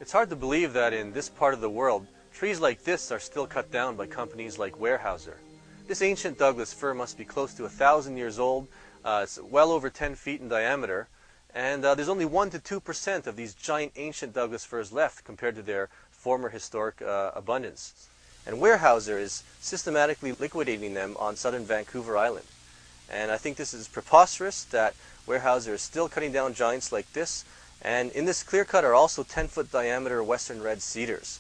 It's hard to believe that in this part of the world, trees like this are still cut down by companies like Weyerhaeuser. This ancient Douglas fir must be close to 1,000 years old. It's well over 10 feet in diameter, and there's only 1 to 2% of these giant ancient Douglas firs left compared to their former historic abundance. And Weyerhaeuser is systematically liquidating them on southern Vancouver Island. And I think this is preposterous that Weyerhaeuser is still cutting down giants like this. And in this clear cut are also 10-foot diameter western red cedars.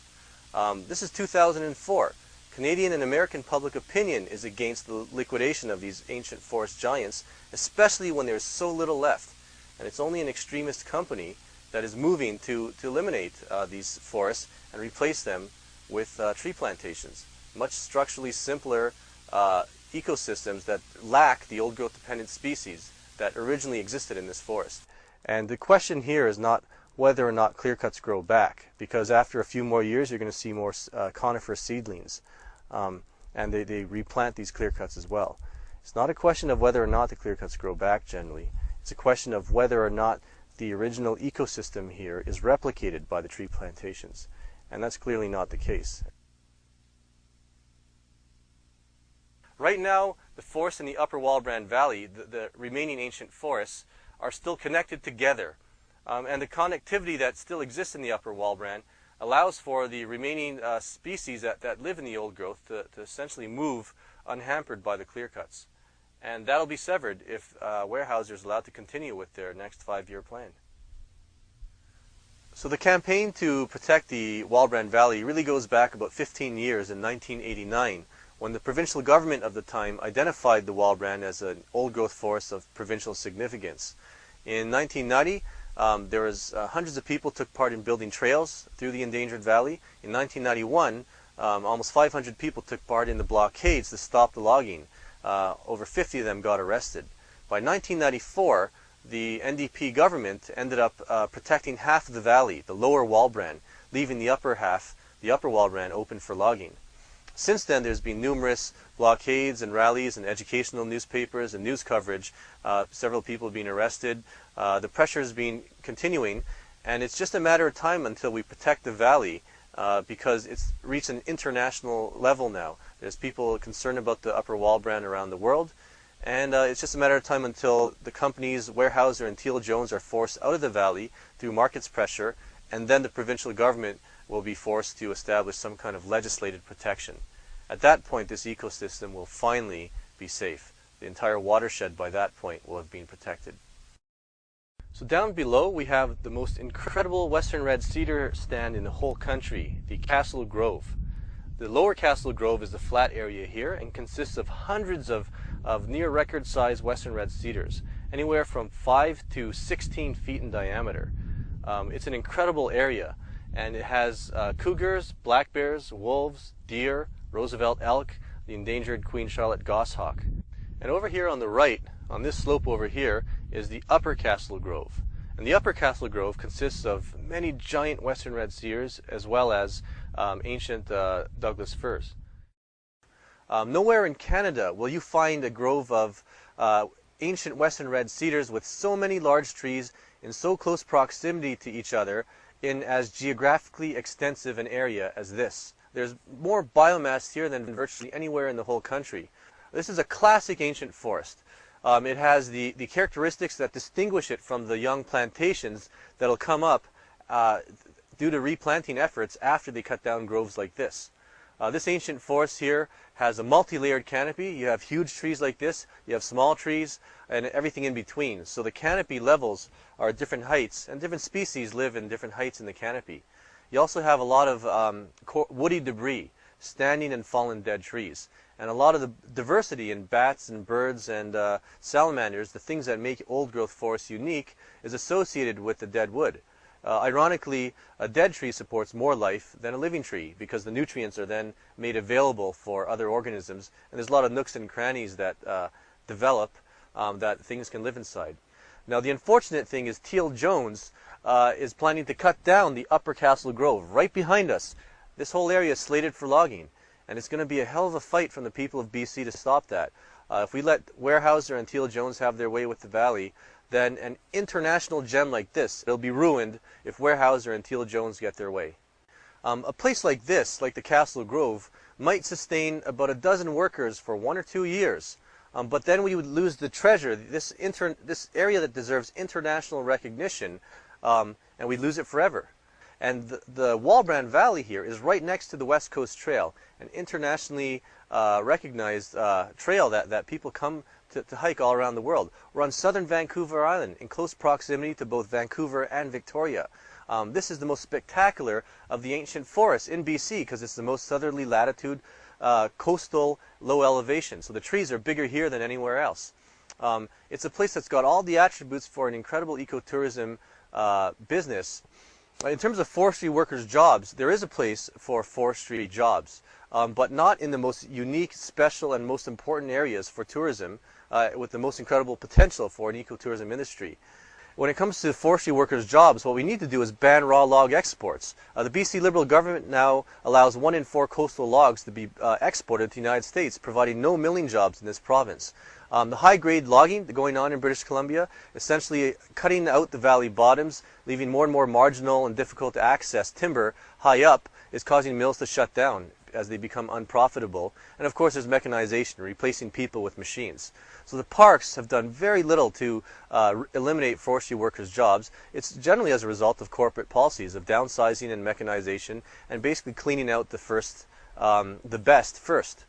This is 2004. Canadian and American public opinion is against the liquidation of these ancient forest giants, especially when there's so little left. And it's only an extremist company that is moving to eliminate these forests and replace them with tree plantations. Much structurally simpler ecosystems that lack the old growth dependent species that originally existed in this forest. And the question here is not whether or not clear cuts grow back, because after a few more years you're going to see more conifer seedlings, and they replant these clear cuts as well. It's not a question of whether or not the clear cuts grow back generally. It's a question of whether or not the original ecosystem here is replicated by the tree plantations, and that's clearly not the case. Right now, the forests in the upper Walbran Valley, the remaining ancient forests, are still connected together. And the connectivity that still exists in the upper Walbran allows for the remaining species that live in the old growth to essentially move unhampered by the clear cuts. And that'll be severed if Weyerhaeuser is allowed to continue with their next 5-year plan. So the campaign to protect the Walbran Valley really goes back about 15 years in 1989, when the provincial government of the time identified the Walbran as an old growth forest of provincial significance. In 1990, there was hundreds of people took part in building trails through the endangered valley. In 1991, almost 500 people took part in the blockades to stop the logging. Over 50 of them got arrested. By 1994, the NDP government ended up protecting half of the valley, the lower Walbran, leaving the upper half, the upper Walbran, open for logging. Since then, there's been numerous blockades and rallies and educational newspapers and news coverage. Several people have been arrested. The pressure has been continuing, and it's just a matter of time until we protect the valley because it's reached an international level now. There's people concerned about the upper Walbran around the world, and it's just a matter of time until the companies Weyerhaeuser and Teal Jones are forced out of the valley through markets pressure, and then the provincial government will be forced to establish some kind of legislated protection. At that point, this ecosystem will finally be safe. The entire watershed by that point will have been protected. So down below we have the most incredible western red cedar stand in the whole country, the Castle Grove. The lower Castle Grove is the flat area here and consists of hundreds of near record size western red cedars, anywhere from 5 to 16 feet in diameter. It's an incredible area, and it has cougars, black bears, wolves, deer, Roosevelt elk, the endangered Queen Charlotte goshawk. And over here on the right, on this slope over here, is the upper Castle Grove. And the upper Castle Grove consists of many giant western red cedars as well as ancient Douglas firs. Nowhere in Canada will you find a grove of ancient western red cedars with so many large trees in so close proximity to each other in as geographically extensive an area as this. There's more biomass here than virtually anywhere in the whole country. This is a classic ancient forest. It has the characteristics that distinguish it from the young plantations that'll come up due to replanting efforts after they cut down groves like this. This ancient forest here has a multi-layered canopy. You have huge trees like this, you have small trees, and everything in between. So the canopy levels are at different heights, and different species live in different heights in the canopy. You also have a lot of woody debris, standing and fallen dead trees. And a lot of the diversity in bats and birds and salamanders, the things that make old growth forests unique, is associated with the dead wood. Ironically, a dead tree supports more life than a living tree because the nutrients are then made available for other organisms, and there's a lot of nooks and crannies that develop that things can live inside. Now the unfortunate thing is Teal Jones is planning to cut down the upper Castle Grove right behind us. This whole area is slated for logging, and it's going to be a hell of a fight from the people of BC to stop that. If we let Weyerhaeuser and Teal Jones have their way with the valley, then an international gem like this, it'll be ruined if Weyerhaeuser and Teal Jones get their way. A place like this, like the Castle Grove, might sustain about a dozen workers for 1 or 2 years. But then we would lose the treasure, this area that deserves international recognition, and we'd lose it forever. And the Walbran Valley here is right next to the West Coast Trail, an internationally recognized trail that people come to hike all around the world. We're on southern Vancouver Island, in close proximity to both Vancouver and Victoria. This is the most spectacular of the ancient forests in BC because it's the most southerly latitude, coastal, low elevation. So the trees are bigger here than anywhere else. It's a place that's got all the attributes for an incredible ecotourism business. In terms of forestry workers' jobs, there is a place for forestry jobs, but not in the most unique, special, and most important areas for tourism, with the most incredible potential for an ecotourism industry. When it comes to forestry workers' jobs, what we need to do is ban raw log exports. The BC Liberal government now allows 1 in 4 coastal logs to be exported to the United States, providing no milling jobs in this province. The high-grade logging going on in British Columbia, essentially cutting out the valley bottoms, leaving more and more marginal and difficult to access timber high up, is causing mills to shut down as they become unprofitable. And of course there's mechanization, replacing people with machines. So the parks have done very little to eliminate forestry workers' jobs. It's generally as a result of corporate policies of downsizing and mechanization and basically cleaning out the best first.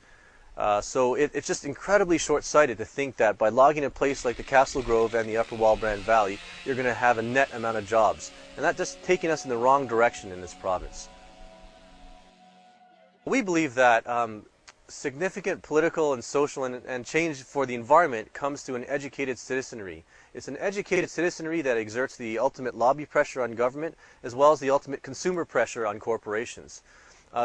So it's just incredibly short-sighted to think that by logging a place like the Castle Grove and the Upper Walbran Valley, you're going to have a net amount of jobs. And that's just taking us in the wrong direction in this province. We believe that significant political and social and change for the environment comes to an educated citizenry. It's an educated citizenry that exerts the ultimate lobby pressure on government as well as the ultimate consumer pressure on corporations.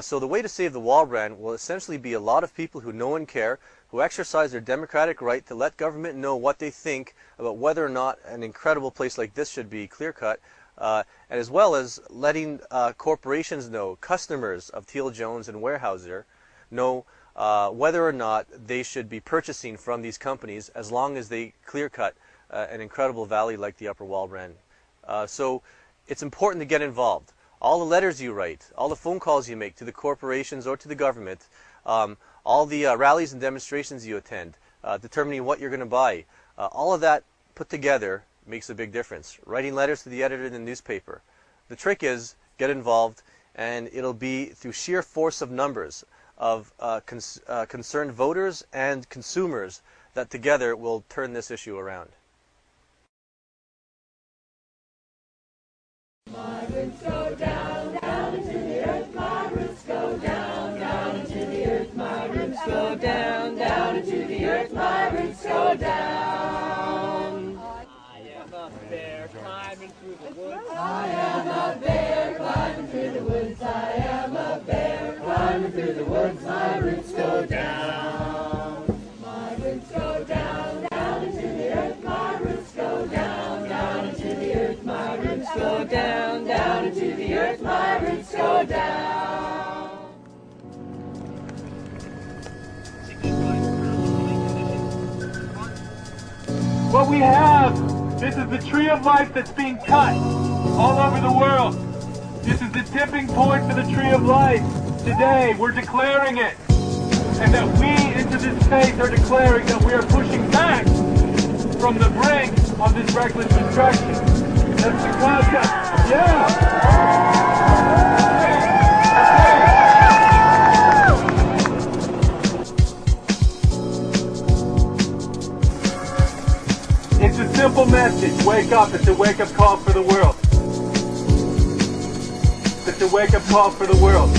So the way to save the Walbran will essentially be a lot of people who know and care, who exercise their democratic right to let government know what they think about whether or not an incredible place like this should be clear-cut, and as well as letting corporations know, customers of Teal Jones and Weyerhaeuser, know whether or not they should be purchasing from these companies as long as they clear-cut an incredible valley like the Upper Walbran. So it's important to get involved. All the letters you write, all the phone calls you make to the corporations or to the government, all the rallies and demonstrations you attend, determining what you're going to buy, all of that put together makes a big difference. Writing letters to the editor in the newspaper. The trick is, get involved, and it'll be through sheer force of numbers of concerned voters and consumers that together will turn this issue around. My roots go down, down into the earth. My roots go down, down into the earth. My roots go down, down into the earth. My roots go down. I am a bear climbing through the woods. I am a bear climbing through the woods. I am a bear climbing through the woods. My roots go down. My roots go down, down into the earth. My roots go down, down into the earth. My roots go down, down into the earth. My roots go down. What we have, this is the tree of life that's being cut all over the world. This is the tipping point for the tree of life. Today, we're declaring it. And that we, into this space, are declaring that we are pushing back from the brink of this reckless destruction. That's the concept. Yeah! It's a simple message. Wake up. It's a wake-up call for the world. It's a wake-up call for the world.